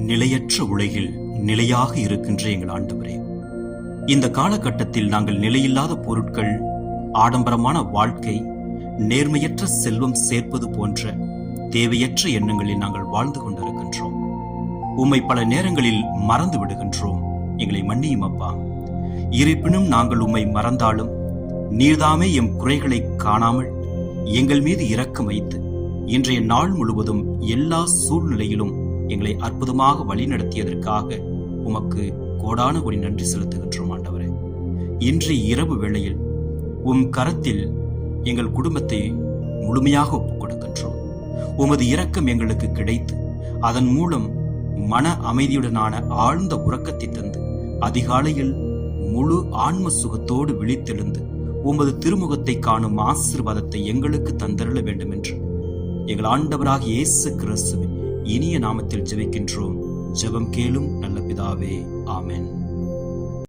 நிலையற்ற உலகில் நிலையாக இருக்கின்ற எங்கள் ஆண்டவரே, இந்த காலகட்டத்தில் நாங்கள் நிலையில்லாத பொருட்கள், ஆடம்பரமான வாழ்க்கை, நேர்மையற்ற செல்வம் சேர்ப்பது போன்ற தேவையற்ற எண்ணங்களில் நாங்கள் வாழ்ந்து கொண்டிருக்கின்றோம். உம்மை பல நேரங்களில் மறந்து விடுகின்றோம். எங்களை மன்னியும் அப்பா. இருப்பினும் நாங்கள் உம்மை மறந்தாலும் நீர்தாமே எம் குறைகளை காணாமல் எங்கள் மீது இரக்கம் வைத்து இன்றைய நாள் முழுவதும் எல்லா சூழ்நிலையிலும் எங்களை அற்புதமாக வழிநடத்தியதற்காக உமக்கு கோடான கோடி நன்றி செலுத்துகின்றோம் ஆண்டவரே. இன்றைய இரவு வேளையில் உம் கரத்தில் எங்கள் குடும்பத்தை முழுமையாக ஒப்புக் கொடுக்கின்றோம். உமது இரக்கம் எங்களுக்கு கிடைத்து அதன் மூலம் மன அமைதியுடனான ஆழ்ந்த உறக்கத்தை தந்து அதிகாலையில் முழு ஆன்ம சுகத்தோடு விழித்தெழுந்து உமது திருமுகத்தை காணும் ஆசீர்வாதத்தை எங்களுக்கு தந்தருள வேண்டும் என்று எங்கள் ஆண்டவராகிய இயேசு கிறிஸ்துவின் இனிய நாமத்தில் ஜெபிக்கின்றோம். ஜெபம் கேளும் நல்ல பிதாவே. ஆமென்.